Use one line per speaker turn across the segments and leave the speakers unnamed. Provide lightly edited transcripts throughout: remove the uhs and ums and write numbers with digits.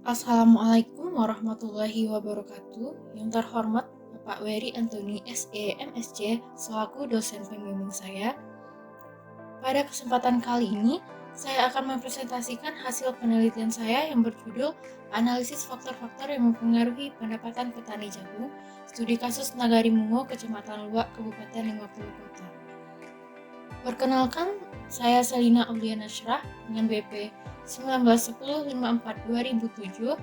Assalamualaikum warahmatullahi wabarakatuh. Yang terhormat Bapak Wery Anthony SE MSc selaku dosen pembimbing saya. Pada kesempatan kali ini, saya akan mempresentasikan hasil penelitian saya yang berjudul Analisis Faktor-Faktor yang Mempengaruhi Pendapatan Petani Jagung, Studi Kasus Nagari Mungo, Kecamatan Luwak, Kabupaten 50 Kota. Perkenalkan, saya Selina Auliana Syrah dengan BP 191054-2007,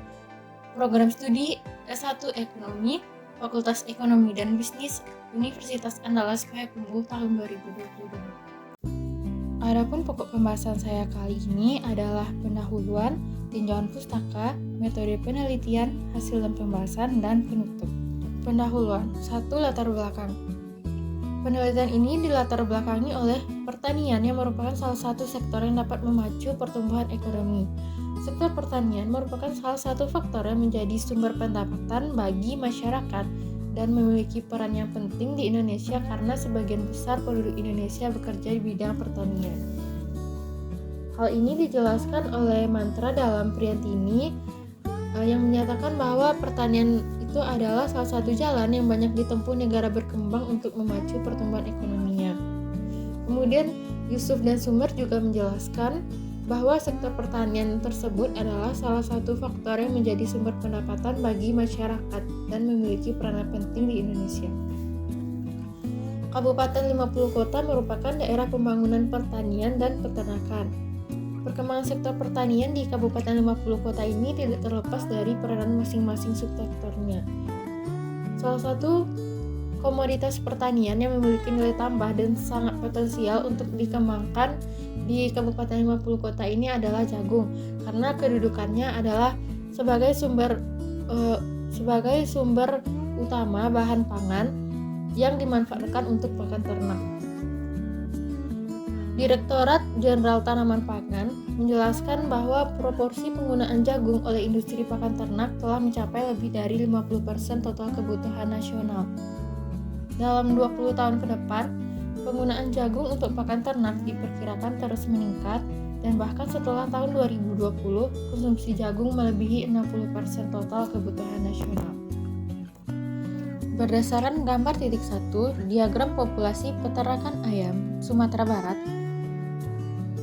program studi S1 Ekonomi, Fakultas Ekonomi dan Bisnis, Universitas Andalas Payakumbuh tahun 2022. Adapun pokok pembahasan saya kali ini adalah pendahuluan, tinjauan pustaka, metode penelitian, hasil dan pembahasan, dan penutup. Pendahuluan. 1. Latar belakang. Penelitian ini dilatar belakangi oleh pertanian yang merupakan salah satu sektor yang dapat memacu pertumbuhan ekonomi. Sektor pertanian merupakan salah satu faktor yang menjadi sumber pendapatan bagi masyarakat dan memiliki peran yang penting di Indonesia karena sebagian besar penduduk Indonesia bekerja di bidang pertanian. Hal ini dijelaskan oleh mantra dalam Priantini yang menyatakan bahwa pertanian itu adalah salah satu jalan yang banyak ditempuh negara berkembang untuk memacu pertumbuhan ekonominya. Kemudian Yusuf dan Sumer juga menjelaskan bahwa sektor pertanian tersebut adalah salah satu faktor yang menjadi sumber pendapatan bagi masyarakat dan memiliki peranan penting di Indonesia. Kabupaten 50 Kota merupakan daerah pembangunan pertanian dan peternakan. Perkembangan sektor pertanian di Kabupaten 50 Kota ini tidak terlepas dari peranan masing-masing subsektornya. Salah satu komoditas pertanian yang memiliki nilai tambah dan sangat potensial untuk dikembangkan di Kabupaten 50 Kota ini adalah jagung, karena kedudukannya adalah sebagai sumber utama bahan pangan yang dimanfaatkan untuk pakan ternak. Direktorat Jenderal Tanaman Pangan menjelaskan bahwa proporsi penggunaan jagung oleh industri pakan ternak telah mencapai lebih dari 50% total kebutuhan nasional. Dalam 20 tahun ke depan, penggunaan jagung untuk pakan ternak diperkirakan terus meningkat dan bahkan setelah tahun 2020, konsumsi jagung melebihi 60% total kebutuhan nasional. Berdasarkan gambar titik 1, diagram populasi peternakan ayam Sumatera Barat,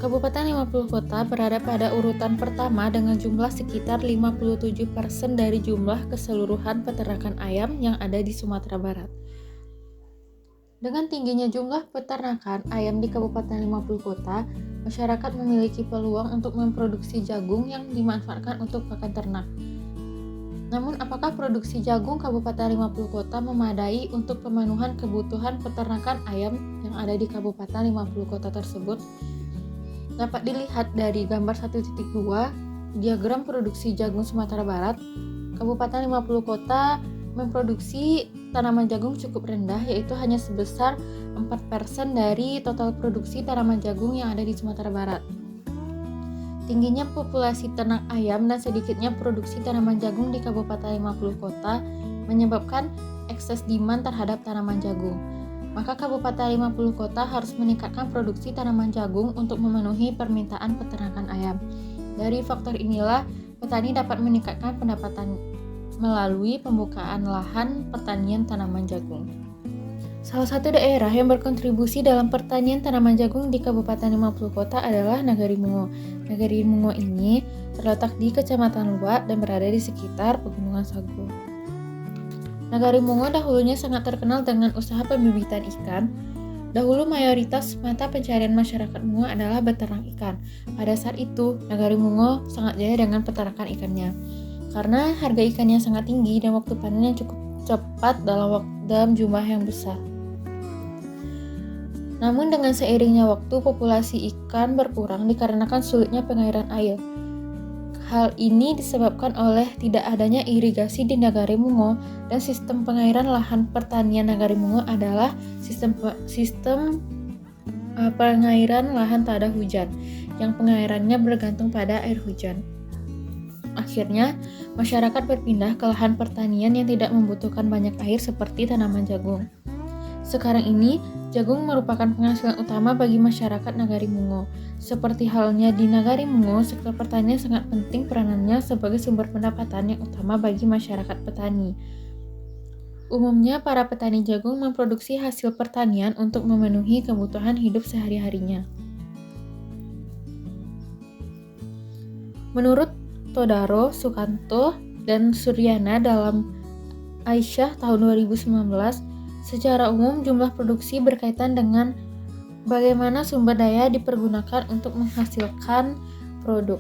Kabupaten 50 Kota berada pada urutan pertama dengan jumlah sekitar 57% dari jumlah keseluruhan peternakan ayam yang ada di Sumatera Barat. Dengan tingginya jumlah peternakan ayam di Kabupaten 50 Kota, masyarakat memiliki peluang untuk memproduksi jagung yang dimanfaatkan untuk pakan ternak. Namun, apakah produksi jagung Kabupaten 50 Kota memadai untuk pemenuhan kebutuhan peternakan ayam yang ada di Kabupaten 50 Kota tersebut? Dapat dilihat dari gambar 1.2, diagram produksi jagung Sumatera Barat, Kabupaten 50 Kota memproduksi tanaman jagung cukup rendah, yaitu hanya sebesar 4% dari total produksi tanaman jagung yang ada di Sumatera Barat. Tingginya populasi ternak ayam dan sedikitnya produksi tanaman jagung di Kabupaten 50 Kota menyebabkan ekses demand terhadap tanaman jagung. Maka Kabupaten 50 Kota harus meningkatkan produksi tanaman jagung untuk memenuhi permintaan peternakan ayam. Dari faktor inilah, petani dapat meningkatkan pendapatan melalui pembukaan lahan pertanian tanaman jagung. Salah satu daerah yang berkontribusi dalam pertanian tanaman jagung di Kabupaten 50 Kota adalah Nagari Mungo. Nagari Mungo ini terletak di Kecamatan Luwak dan berada di sekitar Pegunungan Sagu. Nagari Mungo dahulunya sangat terkenal dengan usaha pembibitan ikan. Dahulu mayoritas mata pencarian masyarakat Mungo adalah beternak ikan. Pada saat itu, Nagari Mungo sangat jaya dengan peternakan ikannya. Karena harga ikannya sangat tinggi dan waktu panennya cukup cepat dalam jumlah yang besar. Namun dengan seiringnya waktu, populasi ikan berkurang dikarenakan sulitnya pengairan air. Hal ini disebabkan oleh tidak adanya irigasi di Nagari Mungo dan sistem pengairan lahan pertanian Nagari Mungo adalah sistem pengairan lahan tak ada hujan, yang pengairannya bergantung pada air hujan. Akhirnya, masyarakat berpindah ke lahan pertanian yang tidak membutuhkan banyak air seperti tanaman jagung. Sekarang ini, jagung merupakan penghasilan utama bagi masyarakat Nagari Mungo. Seperti halnya di Nagari Mungo, sektor pertanian sangat penting peranannya sebagai sumber pendapatan yang utama bagi masyarakat petani. Umumnya, para petani jagung memproduksi hasil pertanian untuk memenuhi kebutuhan hidup sehari-harinya. Menurut Todaro, Sukanto, dan Suryana dalam Aisyah tahun 2019, secara umum jumlah produksi berkaitan dengan bagaimana sumber daya dipergunakan untuk menghasilkan produk.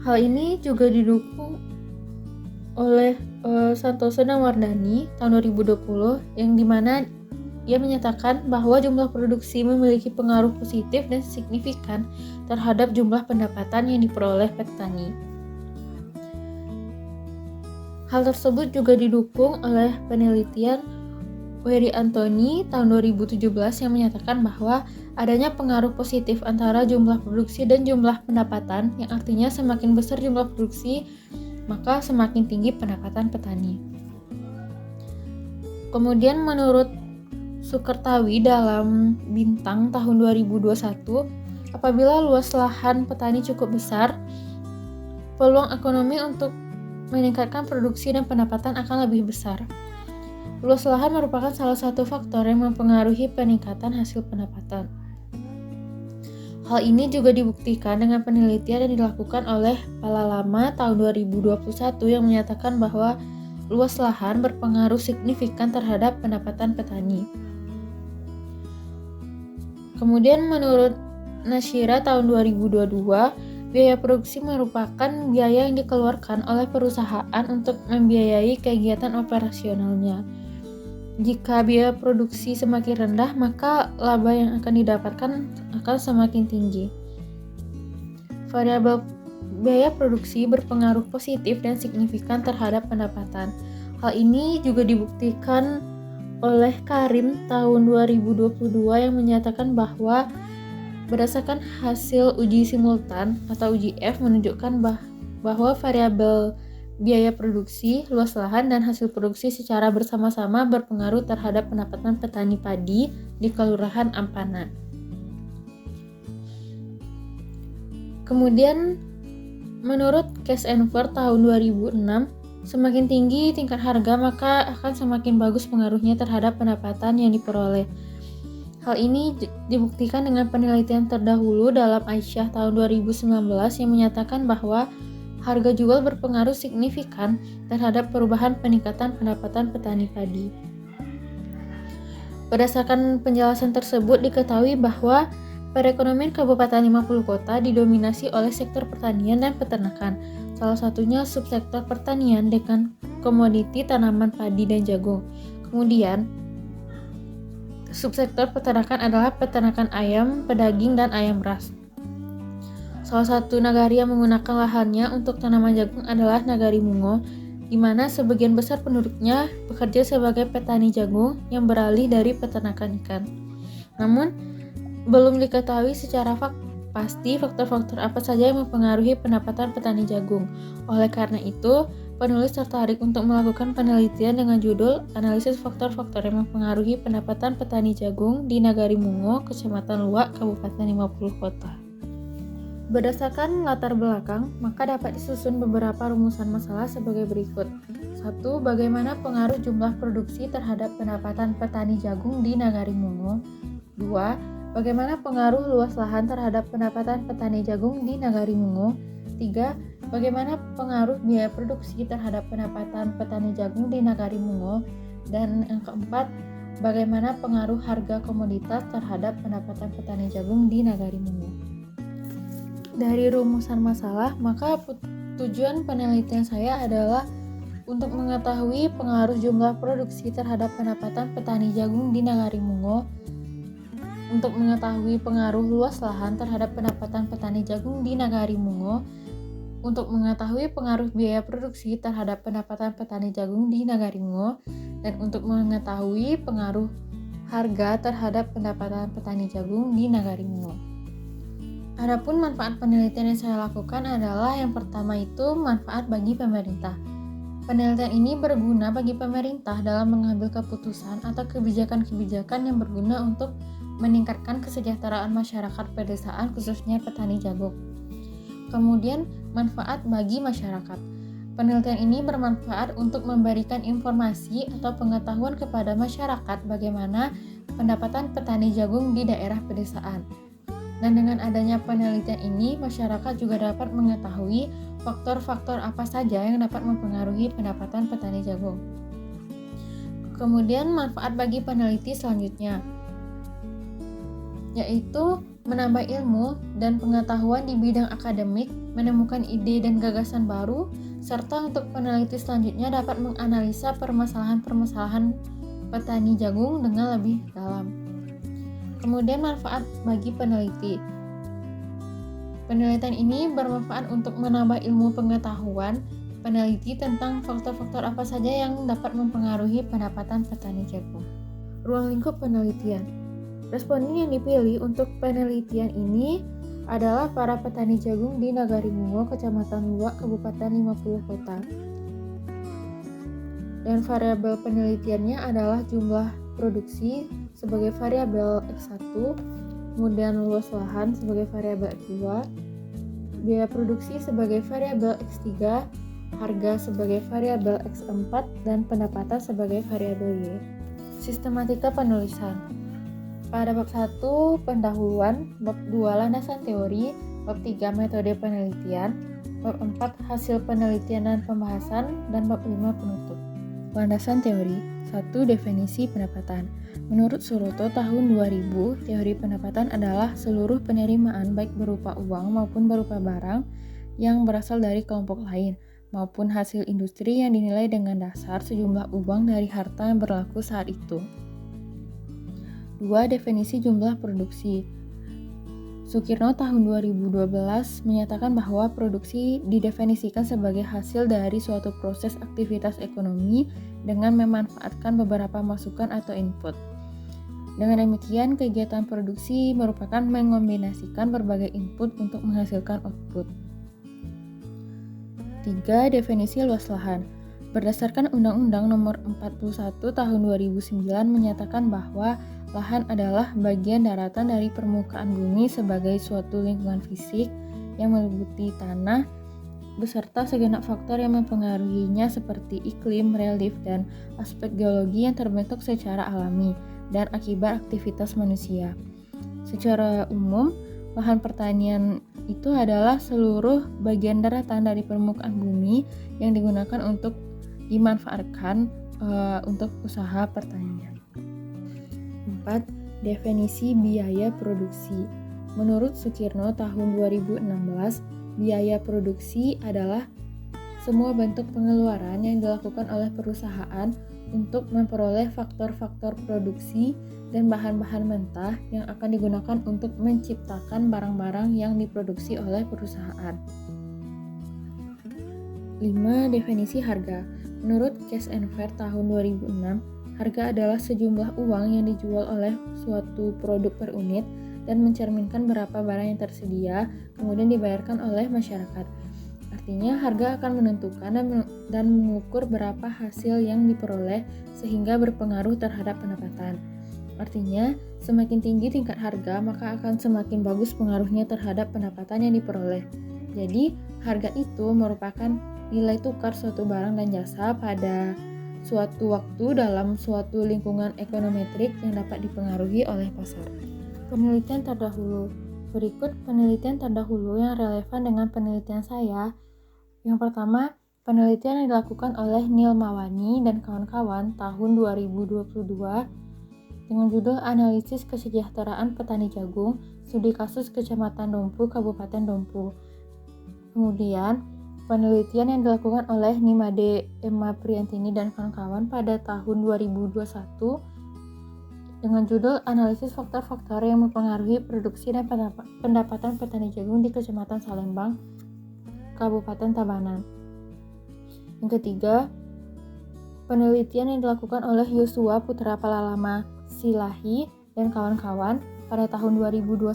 Hal ini juga didukung oleh Santoso dan Wardani tahun 2020, yang dimana ia menyatakan bahwa jumlah produksi memiliki pengaruh positif dan signifikan terhadap jumlah pendapatan yang diperoleh petani. Hal tersebut juga didukung oleh penelitian Wery Anthony tahun 2017 yang menyatakan bahwa adanya pengaruh positif antara jumlah produksi dan jumlah pendapatan, yang artinya semakin besar jumlah produksi, maka semakin tinggi pendapatan petani. Kemudian menurut Sukertawi dalam Bintang tahun 2021, apabila luas lahan petani cukup besar, peluang ekonomi untuk meningkatkan produksi dan pendapatan akan lebih besar. Luas lahan merupakan salah satu faktor yang mempengaruhi peningkatan hasil pendapatan. Hal ini juga dibuktikan dengan penelitian yang dilakukan oleh Palalama tahun 2021 yang menyatakan bahwa luas lahan berpengaruh signifikan terhadap pendapatan petani. Kemudian menurut Nashira tahun 2022, biaya produksi merupakan biaya yang dikeluarkan oleh perusahaan untuk membiayai kegiatan operasionalnya. Jika biaya produksi semakin rendah, maka laba yang akan didapatkan akan semakin tinggi. Variabel biaya produksi berpengaruh positif dan signifikan terhadap pendapatan. Hal ini juga dibuktikan oleh Karim tahun 2022 yang menyatakan bahwa berdasarkan hasil uji simultan atau uji F menunjukkan bahwa variabel biaya produksi, luas lahan, dan hasil produksi secara bersama-sama berpengaruh terhadap pendapatan petani padi di Kelurahan Ampana. Kemudian menurut Cash Enver tahun 2006, semakin tinggi tingkat harga maka akan semakin bagus pengaruhnya terhadap pendapatan yang diperoleh. Hal ini dibuktikan dengan penelitian terdahulu dalam Aisyah tahun 2019 yang menyatakan bahwa harga jual berpengaruh signifikan terhadap perubahan peningkatan pendapatan petani padi. Berdasarkan penjelasan tersebut diketahui bahwa perekonomian Kabupaten 50 Kota didominasi oleh sektor pertanian dan peternakan. Salah satunya subsektor pertanian dengan komoditi tanaman padi dan jagung. Kemudian, subsektor peternakan adalah peternakan ayam, pedaging, dan ayam ras. Salah satu nagari yang menggunakan lahannya untuk tanaman jagung adalah Nagari Mungo, di mana sebagian besar penduduknya bekerja sebagai petani jagung yang beralih dari peternakan ikan. Namun, belum diketahui secara pasti faktor-faktor apa saja yang mempengaruhi pendapatan petani jagung. Oleh karena itu, penulis tertarik untuk melakukan penelitian dengan judul Analisis Faktor-Faktor yang Mempengaruhi Pendapatan Petani Jagung di Nagari Mungo, Kecamatan Luak, Kabupaten 50 Kota. Berdasarkan latar belakang, maka dapat disusun beberapa rumusan masalah sebagai berikut. 1. Bagaimana pengaruh jumlah produksi terhadap pendapatan petani jagung di Nagari Mungo? 2. Bagaimana pengaruh luas lahan terhadap pendapatan petani jagung di Nagari Mungo? 3. Bagaimana pengaruh biaya produksi terhadap pendapatan petani jagung di Nagari Mungo? Dan yang keempat, bagaimana pengaruh harga komoditas terhadap pendapatan petani jagung di Nagari Mungo? Dari rumusan masalah, maka tujuan penelitian saya adalah untuk mengetahui pengaruh jumlah produksi terhadap pendapatan petani jagung di Nagari Mungo, untuk mengetahui pengaruh luas lahan terhadap pendapatan petani jagung di Nagari Mungo, untuk mengetahui pengaruh biaya produksi terhadap pendapatan petani jagung di Nagari Mungo, dan untuk mengetahui pengaruh harga terhadap pendapatan petani jagung di Nagari Mungo. Adapun manfaat penelitian yang saya lakukan adalah yang pertama itu manfaat bagi pemerintah. Penelitian ini berguna bagi pemerintah dalam mengambil keputusan atau kebijakan-kebijakan yang berguna untuk meningkatkan kesejahteraan masyarakat pedesaan, khususnya petani jagung. Kemudian, manfaat bagi masyarakat. Penelitian ini bermanfaat untuk memberikan informasi atau pengetahuan kepada masyarakat bagaimana pendapatan petani jagung di daerah pedesaan. Dan dengan adanya penelitian ini, masyarakat juga dapat mengetahui faktor-faktor apa saja yang dapat mempengaruhi pendapatan petani jagung. Kemudian manfaat bagi peneliti selanjutnya, yaitu menambah ilmu dan pengetahuan di bidang akademik, menemukan ide dan gagasan baru, serta untuk peneliti selanjutnya dapat menganalisa permasalahan-permasalahan petani jagung dengan lebih dalam. Kemudian manfaat bagi peneliti. Penelitian ini bermanfaat untuk menambah ilmu pengetahuan peneliti tentang faktor-faktor apa saja yang dapat mempengaruhi pendapatan petani jagung. Ruang lingkup penelitian. Responden yang dipilih untuk penelitian ini adalah para petani jagung di Nagari Bungo, Kecamatan Luwak, Kabupaten 50 Kota. Dan variabel penelitiannya adalah jumlah produksi sebagai variabel X1, kemudian luas lahan sebagai variabel X2, biaya produksi sebagai variabel X3, harga sebagai variabel X4, dan pendapatan sebagai variabel Y. Sistematika penulisan. Pada bab 1 pendahuluan, bab 2 landasan teori, bab 3 metode penelitian, bab 4 hasil penelitian dan pembahasan, dan bab 5 penutup. Landasan teori. 1. Definisi pendapatan. Menurut Suroto tahun 2000, teori pendapatan adalah seluruh penerimaan baik berupa uang maupun berupa barang yang berasal dari kelompok lain, maupun hasil industri yang dinilai dengan dasar sejumlah uang dari harta yang berlaku saat itu. 2. Definisi jumlah produksi. Sukirno tahun 2012 menyatakan bahwa produksi didefinisikan sebagai hasil dari suatu proses aktivitas ekonomi dengan memanfaatkan beberapa masukan atau input. Dengan demikian, kegiatan produksi merupakan mengombinasikan berbagai input untuk menghasilkan output. 3. Definisi luas lahan. Berdasarkan Undang-Undang Nomor 41 Tahun 2009 menyatakan bahwa lahan adalah bagian daratan dari permukaan bumi sebagai suatu lingkungan fisik yang meliputi tanah beserta segenap faktor yang mempengaruhinya seperti iklim, relief, dan aspek geologi yang terbentuk secara alami dan akibat aktivitas manusia. Secara umum, lahan pertanian itu adalah seluruh bagian daratan dari permukaan bumi yang digunakan untuk dimanfaatkan untuk usaha pertanian. 4. Definisi biaya produksi. Menurut Sukirno tahun 2016, biaya produksi adalah semua bentuk pengeluaran yang dilakukan oleh perusahaan untuk memperoleh faktor-faktor produksi dan bahan-bahan mentah yang akan digunakan untuk menciptakan barang-barang yang diproduksi oleh perusahaan. 5. Definisi harga. Menurut Cash and Fair tahun 2006, harga adalah sejumlah uang yang dijual oleh suatu produk per unit dan mencerminkan berapa barang yang tersedia, kemudian dibayarkan oleh masyarakat. Artinya, harga akan menentukan dan mengukur berapa hasil yang diperoleh sehingga berpengaruh terhadap pendapatan. Artinya, semakin tinggi tingkat harga, maka akan semakin bagus pengaruhnya terhadap pendapatan yang diperoleh. Jadi, harga itu merupakan nilai tukar suatu barang dan jasa pada suatu waktu dalam suatu lingkungan ekonometrik yang dapat dipengaruhi oleh pasar. Penelitian terdahulu. Berikut penelitian terdahulu yang relevan dengan penelitian saya. Yang pertama, penelitian yang dilakukan oleh Neil Mawani dan kawan-kawan tahun 2022 dengan judul Analisis Kesejahteraan Petani Jagung, Studi Kasus Kecamatan Dompu, Kabupaten Dompu. Kemudian, penelitian yang dilakukan oleh Nimade Emma Priantini dan kawan-kawan pada tahun 2021 dengan judul Analisis Faktor-Faktor yang Mempengaruhi Produksi dan Pendapatan Petani Jagung di Kecamatan Salembang, Kabupaten Tabanan. Yang ketiga, penelitian yang dilakukan oleh Yosua Putra Palalama Silahi dan kawan-kawan pada tahun 2021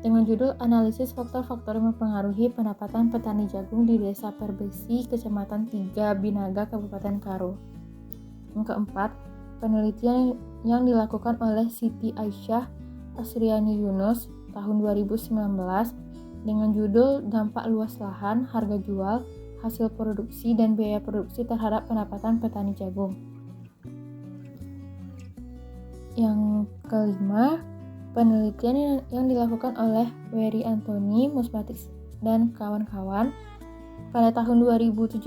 dengan judul Analisis Faktor-Faktor yang Mempengaruhi Pendapatan Petani Jagung di Desa Perbesi, Kecamatan 3, Binaga, Kabupaten Karo. Yang keempat, penelitian yang dilakukan oleh Siti Aisyah Asriani Yunus tahun 2019 dengan judul Dampak Luas Lahan, Harga Jual, Hasil Produksi, dan Biaya Produksi Terhadap Pendapatan Petani Jagung. Yang kelima, penelitian yang dilakukan oleh Wery Anthony Musmatik dan kawan-kawan pada tahun 2017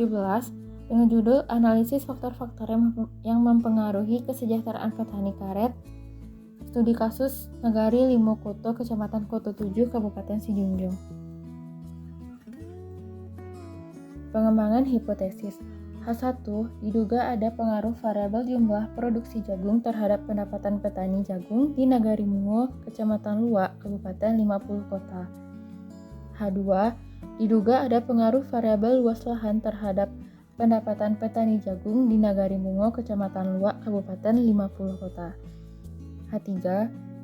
dengan judul Analisis Faktor-Faktor yang Mempengaruhi Kesejahteraan Petani Karet, Studi Kasus Nagari Limo Koto, Kecamatan Koto 7, Kabupaten Sijunjung. Pengembangan hipotesis. H1, diduga ada pengaruh variabel jumlah produksi jagung terhadap pendapatan petani jagung di Nagari Mungo, Kecamatan Luak, Kabupaten 50 Kota. H2, diduga ada pengaruh variabel luas lahan terhadap pendapatan petani jagung di Nagari Mungo, Kecamatan Luak, Kabupaten 50 Kota. H3,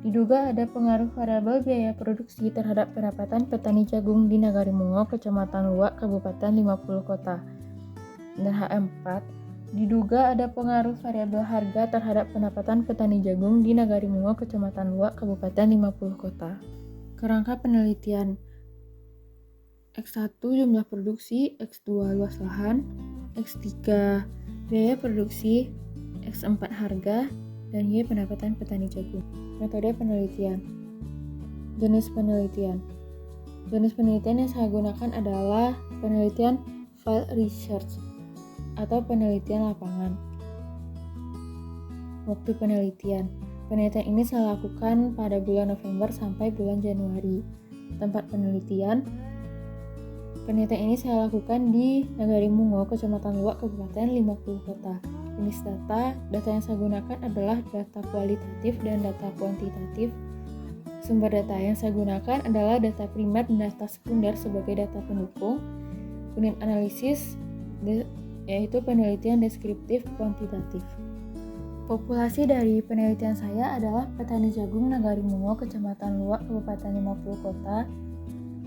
diduga ada pengaruh variabel biaya produksi terhadap pendapatan petani jagung di Nagari Mungo, Kecamatan Luak, Kabupaten 50 Kota. Dan H4, diduga ada pengaruh variabel harga terhadap pendapatan petani jagung di Nagari Mungo, Kecamatan Luak, Kabupaten 50 Kota. Kerangka penelitian. X1 jumlah produksi, X2 luas lahan, X3 biaya produksi, X4 harga, dan Y pendapatan petani jagung. Metode penelitian. Jenis penelitian. Jenis penelitian yang saya gunakan adalah penelitian field research atau penelitian lapangan. Waktu penelitian. Penelitian ini saya lakukan pada bulan November sampai bulan Januari. Tempat penelitian. Penelitian ini saya lakukan di Nagari Mungo, Kecamatan Luak, Kabupaten 50 Kota. Jenis data yang saya gunakan adalah data kualitatif dan data kuantitatif. Sumber data yang saya gunakan adalah data primer dan data sekunder sebagai data pendukung. Unit analisis yaitu penelitian deskriptif kuantitatif. Populasi dari penelitian saya adalah petani jagung Nagari Mungo, Kecamatan Luak, Kabupaten 50 Kota.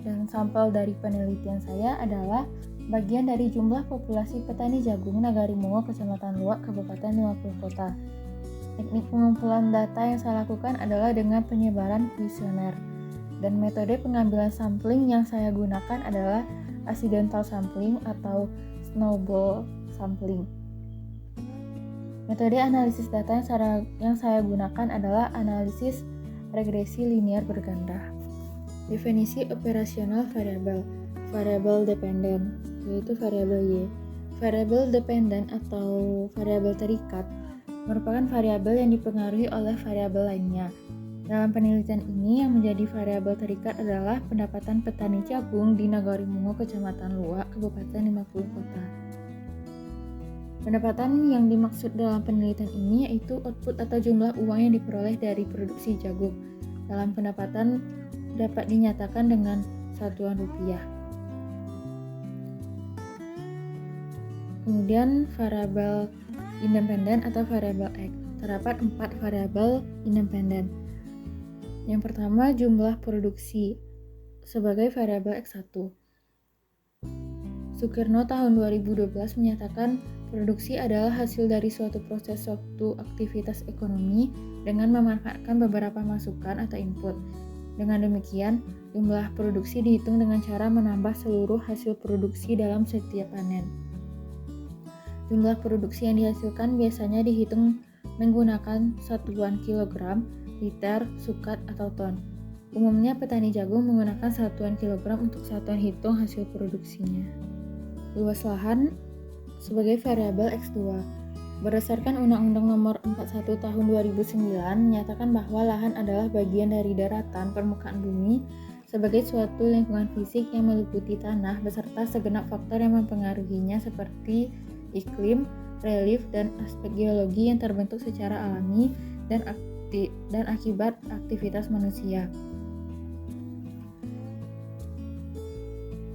Dan sampel dari penelitian saya adalah bagian dari jumlah populasi petani jagung Nagari Mungo, Kecamatan Luak, Kabupaten 50 Kota. Teknik pengumpulan data yang saya lakukan adalah dengan penyebaran kuesioner. Dan metode pengambilan sampling yang saya gunakan adalah accidental sampling atau snowball sampling. Metode analisis data yang saya gunakan adalah analisis regresi linear berganda. Definisi operasional variabel. Variabel dependen, yaitu variabel Y. Variabel dependen atau variabel terikat merupakan variabel yang dipengaruhi oleh variabel lainnya. Dalam penelitian ini, yang menjadi variabel terikat adalah pendapatan petani jagung di Nagari Mungo, Kecamatan Luak, Kabupaten 50 Kota. Pendapatan yang dimaksud dalam penelitian ini yaitu output atau jumlah uang yang diperoleh dari produksi jagung. Dalam pendapatan dapat dinyatakan dengan satuan rupiah. Kemudian variabel independen atau variabel X. Terdapat 4 variabel independen. Yang pertama, jumlah produksi sebagai variabel X1. Sukirno tahun 2012 menyatakan produksi adalah hasil dari suatu proses suatu aktivitas ekonomi dengan memanfaatkan beberapa masukan atau input. Dengan demikian, jumlah produksi dihitung dengan cara menambah seluruh hasil produksi dalam setiap panen. Jumlah produksi yang dihasilkan biasanya dihitung menggunakan satuan kilogram, liter, sukat, atau ton. Umumnya petani jagung menggunakan satuan kilogram untuk satuan hitung hasil produksinya. Luas lahan sebagai variabel X2. Berdasarkan Undang-Undang Nomor 41 Tahun 2009 menyatakan bahwa lahan adalah bagian dari daratan permukaan bumi sebagai suatu lingkungan fisik yang meliputi tanah beserta segenap faktor yang mempengaruhinya seperti iklim, relief, dan aspek geologi yang terbentuk secara alami dan akibat aktivitas manusia.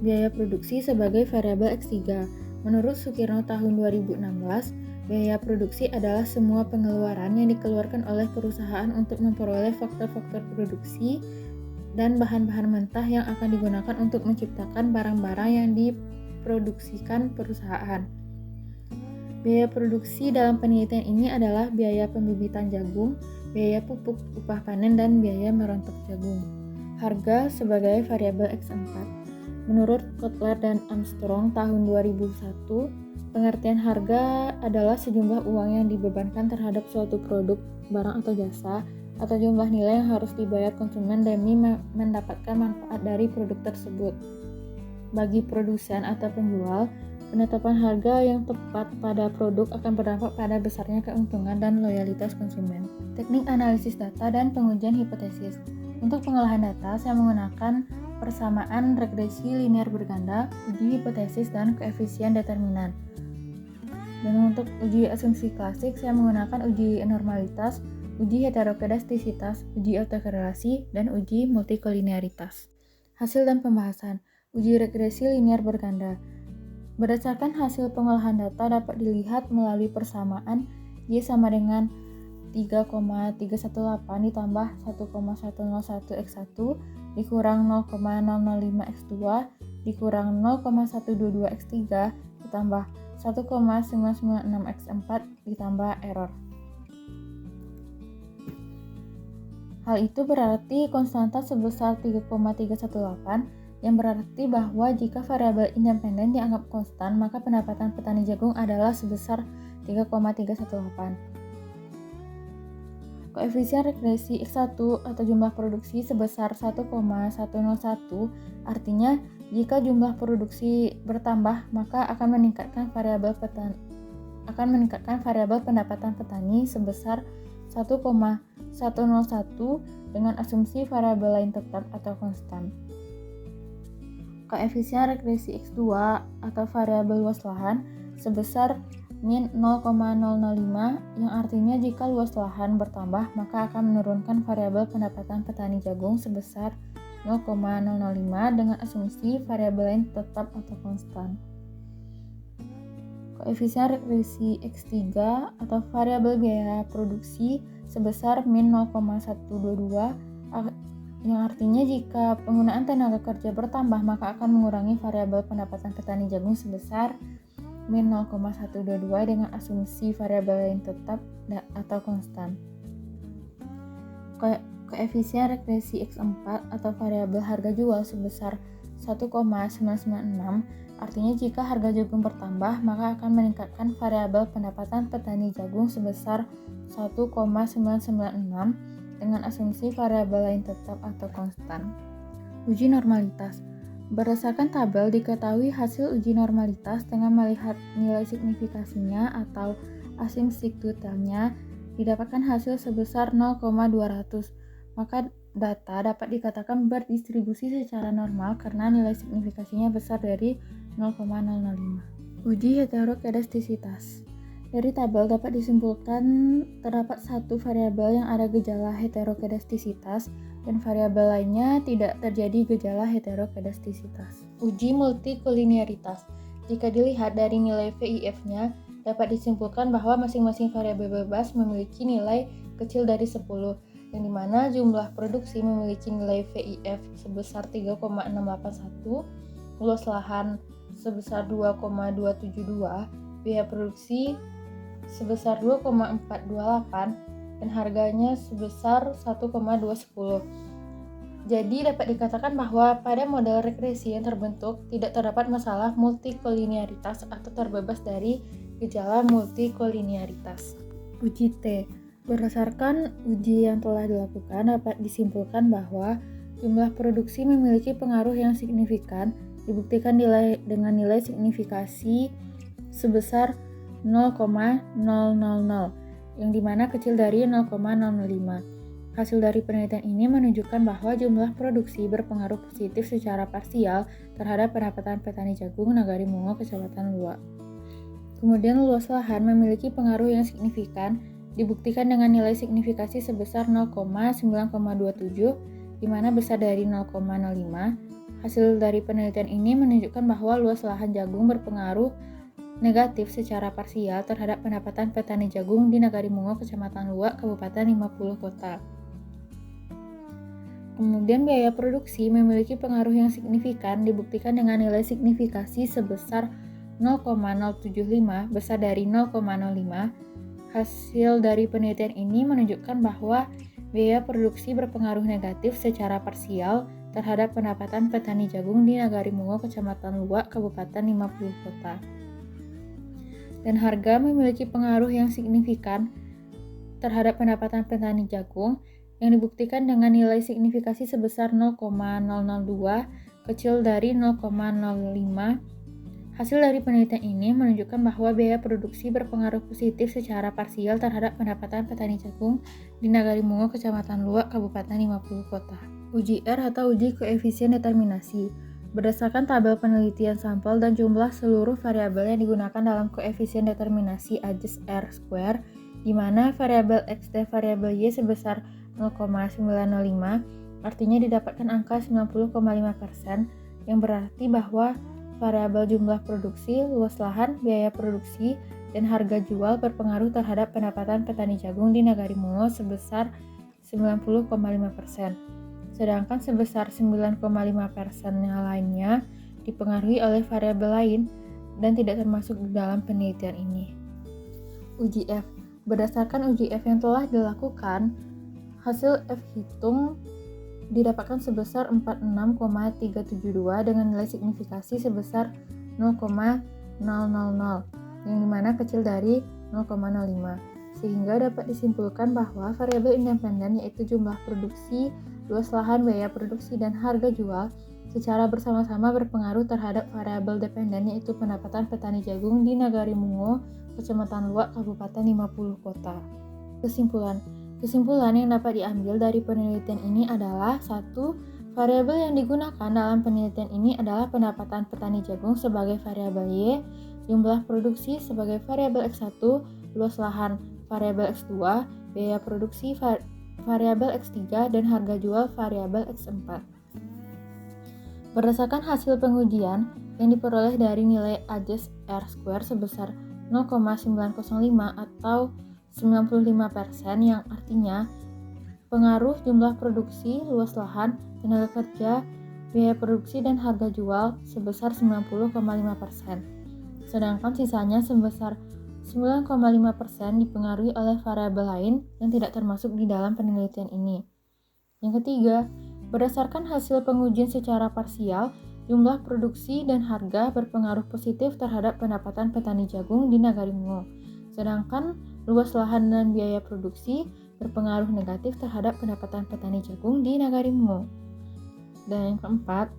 Biaya produksi sebagai variabel X3. Menurut Sukirno tahun 2016, biaya produksi adalah semua pengeluaran yang dikeluarkan oleh perusahaan untuk memperoleh faktor-faktor produksi dan bahan-bahan mentah yang akan digunakan untuk menciptakan barang-barang yang diproduksikan perusahaan. Biaya produksi dalam penelitian ini adalah biaya pembibitan jagung, biaya pupuk, upah panen, dan biaya merontok jagung. Harga sebagai variabel X4. Menurut Kotler dan Armstrong tahun 2001, pengertian harga adalah sejumlah uang yang dibebankan terhadap suatu produk, barang atau jasa, atau jumlah nilai yang harus dibayar konsumen demi mendapatkan manfaat dari produk tersebut. Bagi produsen atau penjual, penetapan harga yang tepat pada produk akan berdampak pada besarnya keuntungan dan loyalitas konsumen. Teknik analisis data dan pengujian hipotesis. Untuk pengolahan data, saya menggunakan persamaan regresi linear berganda, uji hipotesis, dan koefisien determinan. Dan untuk uji asumsi klasik, saya menggunakan uji normalitas, uji heterokedastisitas, uji autokorelasi, dan uji multikolinearitas. Hasil dan pembahasan. Uji regresi linear berganda. Berdasarkan hasil pengolahan data dapat dilihat melalui persamaan Y sama dengan 3,318 ditambah 1,101 X1 dikurang 0,005 X2 dikurang 0,122 X3 ditambah 1,996 X4 ditambah error. Hal itu berarti konstanta sebesar 3,318 yang berarti bahwa jika variabel independen dianggap konstan, maka pendapatan petani jagung adalah sebesar 3,318. Koefisien regresi X1 atau jumlah produksi sebesar 1,101, artinya jika jumlah produksi bertambah, maka akan meningkatkan variabel pendapatan petani sebesar 1,101 dengan asumsi variabel lain tetap atau konstan. Koefisien regresi X2 atau variabel luas lahan sebesar min 0,005 yang artinya jika luas lahan bertambah maka akan menurunkan variabel pendapatan petani jagung sebesar 0,005 dengan asumsi variabel lain tetap atau konstan. Koefisien regresi X3 atau variabel biaya produksi sebesar min 0,122 yang artinya jika penggunaan tenaga kerja bertambah maka akan mengurangi variabel pendapatan petani jagung sebesar min 0,122 dengan asumsi variabel lain tetap atau konstan. Koefisien regresi X4 atau variabel harga jual sebesar 1,996 artinya jika harga jagung bertambah maka akan meningkatkan variabel pendapatan petani jagung sebesar 1,996 dengan asumsi variabel lain tetap atau konstan. Uji normalitas. Berdasarkan tabel diketahui hasil uji normalitas dengan melihat nilai signifikasinya atau asymptotalnya didapatkan hasil sebesar 0,200. Maka data dapat dikatakan berdistribusi secara normal karena nilai signifikasinya besar dari 0,005. Uji heterokedastisitas. Dari tabel dapat disimpulkan terdapat satu variabel yang ada gejala heterokedastisitas dan variabel lainnya tidak terjadi gejala heterokedastisitas. Uji multikolinearitas. Jika dilihat dari nilai VIF-nya, dapat disimpulkan bahwa masing-masing variabel bebas memiliki nilai kecil dari 10, yang dimana jumlah produksi memiliki nilai VIF sebesar 3,681, luas lahan sebesar 2,272, biaya produksi sebesar 2,428, dan harganya sebesar 1,210. Jadi dapat dikatakan bahwa pada model regresi yang terbentuk tidak terdapat masalah multikolinearitas atau terbebas dari gejala multikolinearitas. Uji T. Berdasarkan uji yang telah dilakukan dapat disimpulkan bahwa jumlah produksi memiliki pengaruh yang signifikan dibuktikan dengan nilai signifikasi sebesar 0,000 yang dimana kecil dari 0,005. Hasil dari penelitian ini menunjukkan bahwa jumlah produksi berpengaruh positif secara parsial terhadap pendapatan petani jagung Nagari Mungo, Kecamatan Luak. Kemudian luas lahan memiliki pengaruh yang signifikan dibuktikan dengan nilai signifikasi sebesar 0,9,27 di mana besar dari 0,05. Hasil dari penelitian ini menunjukkan bahwa luas lahan jagung berpengaruh negatif secara parsial terhadap pendapatan petani jagung di Nagari Mungo, Kecamatan Luak, Kabupaten 50 Kota. Kemudian biaya produksi memiliki pengaruh yang signifikan, dibuktikan dengan nilai signifikasi sebesar 0,075 besar dari 0,05. Hasil dari penelitian ini menunjukkan bahwa biaya produksi berpengaruh negatif secara parsial terhadap pendapatan petani jagung di Nagari Mungo, Kecamatan Luak, Kabupaten 50 Kota. Dan harga memiliki pengaruh yang signifikan terhadap pendapatan petani jagung yang dibuktikan dengan nilai signifikasi sebesar 0,002 kecil dari 0,05. Hasil dari penelitian ini menunjukkan bahwa biaya produksi berpengaruh positif secara parsial terhadap pendapatan petani jagung di Nagari Mungo, Kecamatan Luak, Kabupaten 50 Kota. Uji R atau uji koefisien determinasi. Berdasarkan tabel penelitian sampel dan jumlah seluruh variabel yang digunakan dalam koefisien determinasi AJES R-square, di mana variabel X dan variabel Y sebesar 0,905, artinya didapatkan angka 90,5%, yang berarti bahwa variabel jumlah produksi, luas lahan, biaya produksi, dan harga jual berpengaruh terhadap pendapatan petani jagung di Nagari Mungo sebesar 90,5%. Sedangkan sebesar 9,5% yang lainnya dipengaruhi oleh variabel lain dan tidak termasuk di dalam penelitian ini. Uji F. Berdasarkan uji F yang telah dilakukan, hasil F hitung didapatkan sebesar 46,372 dengan nilai signifikasi sebesar 0,000, yang dimana kecil dari 0,05, sehingga dapat disimpulkan bahwa variabel independen yaitu jumlah produksi, luas lahan, biaya produksi, dan harga jual secara bersama-sama berpengaruh terhadap variabel dependen yaitu pendapatan petani jagung di Nagari Mungo, Kecamatan Luak, Kabupaten 50 Kota. Kesimpulan yang dapat diambil dari penelitian ini adalah 1. Variabel yang digunakan dalam penelitian ini adalah pendapatan petani jagung sebagai variabel Y, jumlah produksi sebagai variabel X1, luas lahan variabel X2, biaya produksi variabel X3, dan harga jual variabel X4. Berdasarkan hasil pengujian yang diperoleh dari nilai AJES R-square sebesar 0,905 atau 95%, yang artinya pengaruh jumlah produksi, luas lahan, tenaga kerja, biaya produksi, dan harga jual sebesar 90,5%. Sedangkan sisanya sebesar 9,5% dipengaruhi oleh variabel lain yang tidak termasuk di dalam penelitian ini. Yang ketiga, berdasarkan hasil pengujian secara parsial, jumlah produksi dan harga berpengaruh positif terhadap pendapatan petani jagung di Nagari Mungo. Sedangkan luas lahan dan biaya produksi berpengaruh negatif terhadap pendapatan petani jagung di Nagari Mungo. Dan yang keempat,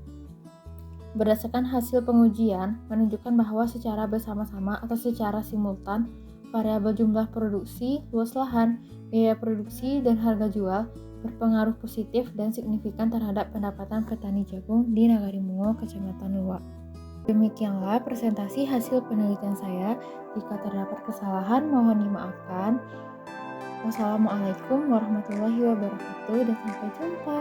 berdasarkan hasil pengujian menunjukkan bahwa secara bersama-sama atau secara simultan, variabel jumlah produksi, luas lahan, biaya produksi, dan harga jual berpengaruh positif dan signifikan terhadap pendapatan petani jagung di Nagari Mungo, Kecamatan Luak. Demikianlah presentasi hasil penelitian saya. Jika terdapat kesalahan, mohon dimaafkan. Wassalamualaikum warahmatullahi wabarakatuh dan sampai jumpa.